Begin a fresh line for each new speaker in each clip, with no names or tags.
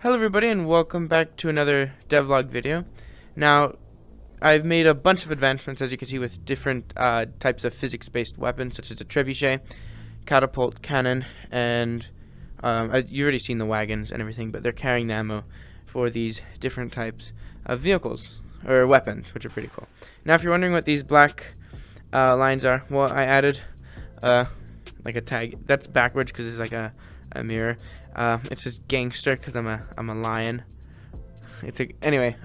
Hello everybody and welcome back to another devlog video. Now, I've made a bunch of advancements, as you can see, with different types of physics-based weapons, such as the trebuchet, catapult, cannon, and you've already seen the wagons and everything, but they're carrying the ammo for these different types of vehicles, or weapons, which are pretty cool. Now, if you're wondering what these black lines are, well, I added like a tag. That's backwards because it's like a mirror. It says gangster because I'm a lion. Anyway.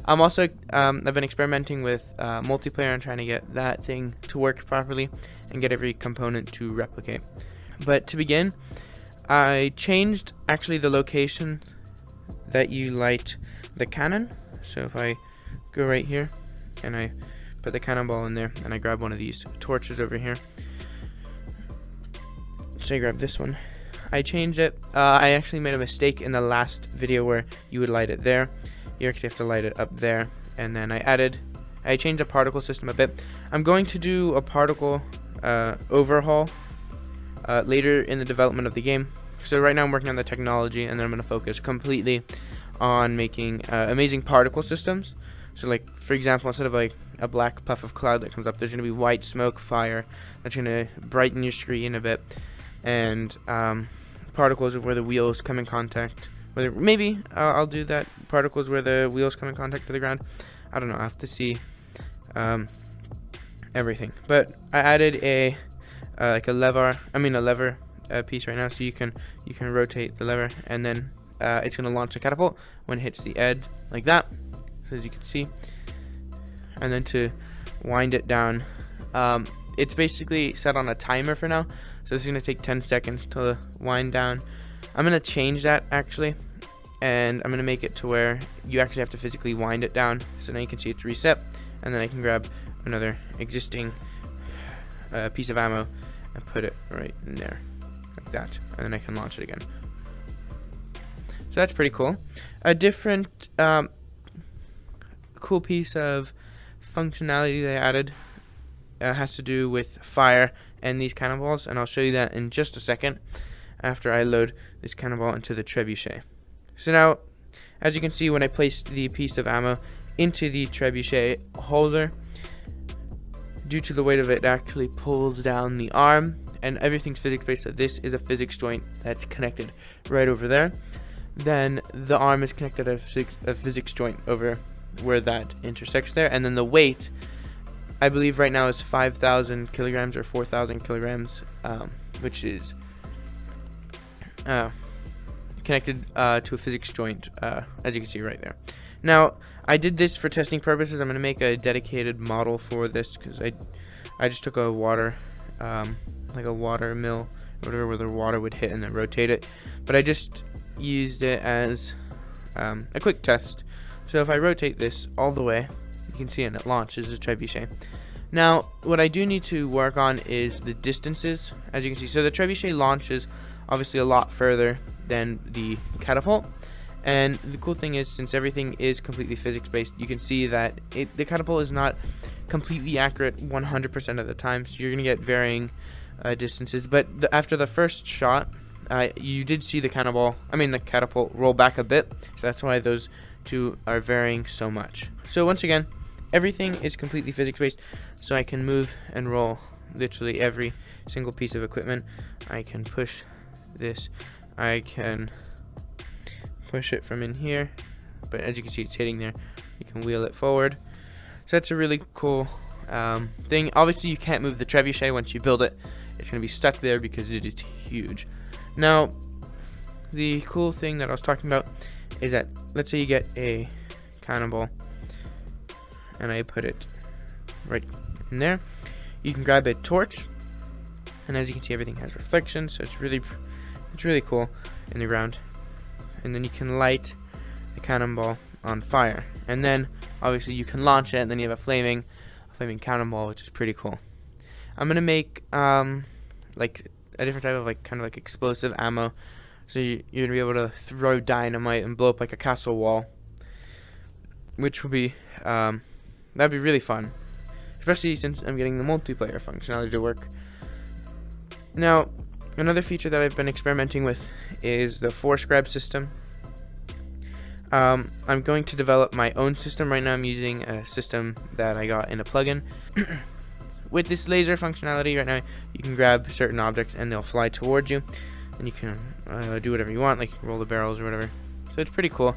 I'm also I've been experimenting with multiplayer and trying to get that thing to work properly and get every component to replicate. But to begin, I changed actually the location that you light the cannon. So if I go right here and I put the cannonball in there and I grab one of these torches over here. So I grab this one. I changed it. I actually made a mistake in the last video where you would light it there. You actually have to light it up there. And then I changed the particle system a bit. I'm going to do a particle overhaul later in the development of the game. So right now I'm working on the technology, and then I'm going to focus completely on making amazing particle systems. So like, for example, instead of like a black puff of cloud that comes up, there's going to be white smoke, fire, that's going to brighten your screen a bit. And particles of where the wheels come in contact. Maybe I'll do that. Particles where the wheels come in contact with the ground. I don't know. I have to see everything. But I added a lever piece right now, so you can rotate the lever, and then it's gonna launch the catapult when it hits the edge like that. So as you can see, and then to wind it down, it's basically set on a timer for now. So this is going to take 10 seconds to wind down. I'm going to change that actually, and I'm going to make it to where you actually have to physically wind it down. So now you can see it's reset, and then I can grab another existing piece of ammo and put it right in there like that, and then I can launch it again. So that's pretty cool. A different cool piece of functionality they added has to do with fire and these cannonballs, and I'll show you that in just a second after I load this cannonball into the trebuchet. So now, as you can see, when I placed the piece of ammo into the trebuchet holder, due to the weight of it, it actually pulls down the arm, and everything's physics-based, so this is a physics joint that's connected right over there. Then the arm is connected to a physics joint over where that intersects there, and then the weight, I believe right now, is 5,000 kilograms or 4,000 kilograms, which is connected to a physics joint, as you can see right there. Now, I did this for testing purposes. I'm going to make a dedicated model for this because I just took a water, like a water mill, whatever, where the water would hit and then rotate it. But I just used it as a quick test. So if I rotate this all the way, you can see it launches the trebuchet. Now, what I do need to work on is the distances, as you can see. So the trebuchet launches obviously a lot further than the catapult. And the cool thing is, since everything is completely physics-based, you can see that the catapult is not completely accurate 100% of the time. So you're going to get varying distances. But after the first shot, you did see the catapult roll back a bit. So that's why those two are varying so much. So once again, everything is completely physics-based, so I can move and roll literally every single piece of equipment. I can push this. I can push it from in here, but as you can see, it's hitting there. You can wheel it forward. So that's a really cool thing. Obviously, you can't move the trebuchet once you build it. It's going to be stuck there because it is huge. Now, the cool thing that I was talking about is that, let's say you get a cannonball, and I put it right in there. You can grab a torch, and as you can see, everything has reflection, so it's really cool in the ground. And then you can light the cannonball on fire, and then obviously you can launch it, and then you have a flaming cannonball, which is pretty cool. I'm gonna make like a different type of like explosive ammo, so you're gonna be able to throw dynamite and blow up like a castle wall, which would be that'd be really fun, especially since I'm getting the multiplayer functionality to work. Now, another feature that I've been experimenting with is the force grab system. I'm going to develop my own system. Right now I'm using a system that I got in a plugin. With this laser functionality right now, you can grab certain objects and they'll fly towards you, and you can do whatever you want, like roll the barrels or whatever. So it's pretty cool.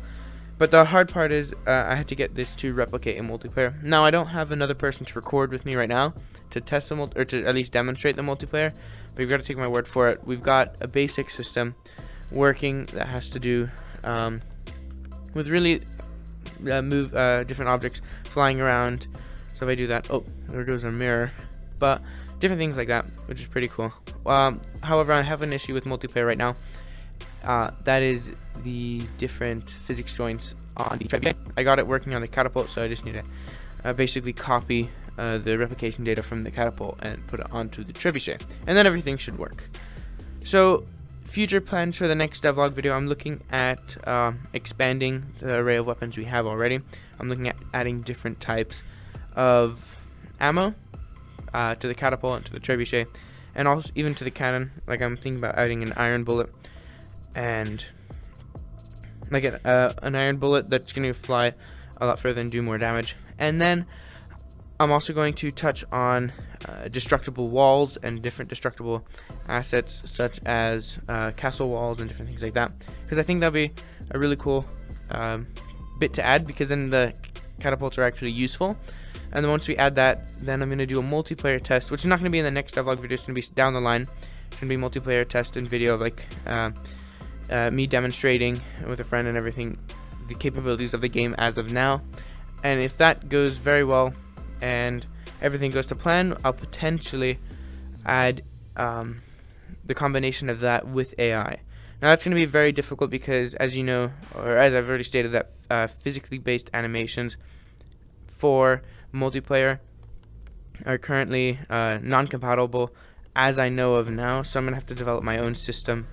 But the hard part is I had to get this to replicate in multiplayer. Now I don't have another person to record with me right now to test the or to at least demonstrate the multiplayer, but you've got to take my word for it. We've got a basic system working that has to do with really different objects flying around. So if I do that, oh, there goes a mirror. But different things like that, which is pretty cool. However, I have an issue with multiplayer right now. That is the different physics joints on the trebuchet. I got it working on the catapult, so I just need to basically copy the replication data from the catapult and put it onto the trebuchet, and then everything should work. So future plans for the next devlog video, I'm looking at expanding the array of weapons we have already. I'm looking at adding different types of ammo to the catapult and to the trebuchet, and also even to the cannon. Like I'm thinking about adding an iron bullet, and like an iron bullet that's going to fly a lot further and do more damage. And then I'm also going to touch on destructible walls and different destructible assets, such as castle walls and different things like that, because I think that'll be a really cool bit to add, because then the catapults are actually useful. And then once we add that, then I'm going to do a multiplayer test, which is not going to be in the next devlog video. It's going to be down the line. It's going to be multiplayer test and video of like me demonstrating with a friend and everything the capabilities of the game as of now. And if that goes very well and everything goes to plan, I'll potentially add the combination of that with AI. Now that's going to be very difficult because, as you know, or as I've already stated, that physically based animations for multiplayer are currently non-compatible as I know of now, so I'm going to have to develop my own system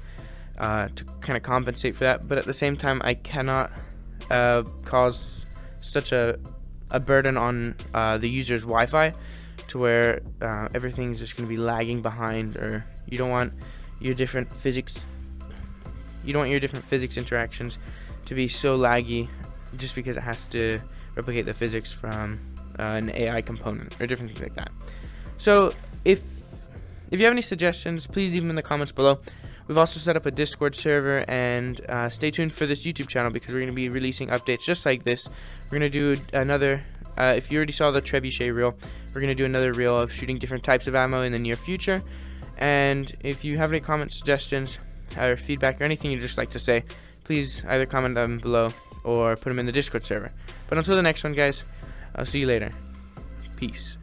to kind of compensate for that. But at the same time, I cannot cause such a burden on the user's Wi-Fi to where everything's just going to be lagging behind, or you don't want your different physics interactions to be so laggy just because it has to replicate the physics from an AI component or different things like that. So if you have any suggestions, please leave them in the comments below. We've also set up a Discord server, and stay tuned for this YouTube channel because we're going to be releasing updates just like this. We're going to do another, if you already saw the trebuchet reel, we're going to do another reel of shooting different types of ammo in the near future. And if you have any comments, suggestions, or feedback, or anything you'd just like to say, please either comment them below or put them in the Discord server. But until the next one, guys, I'll see you later. Peace.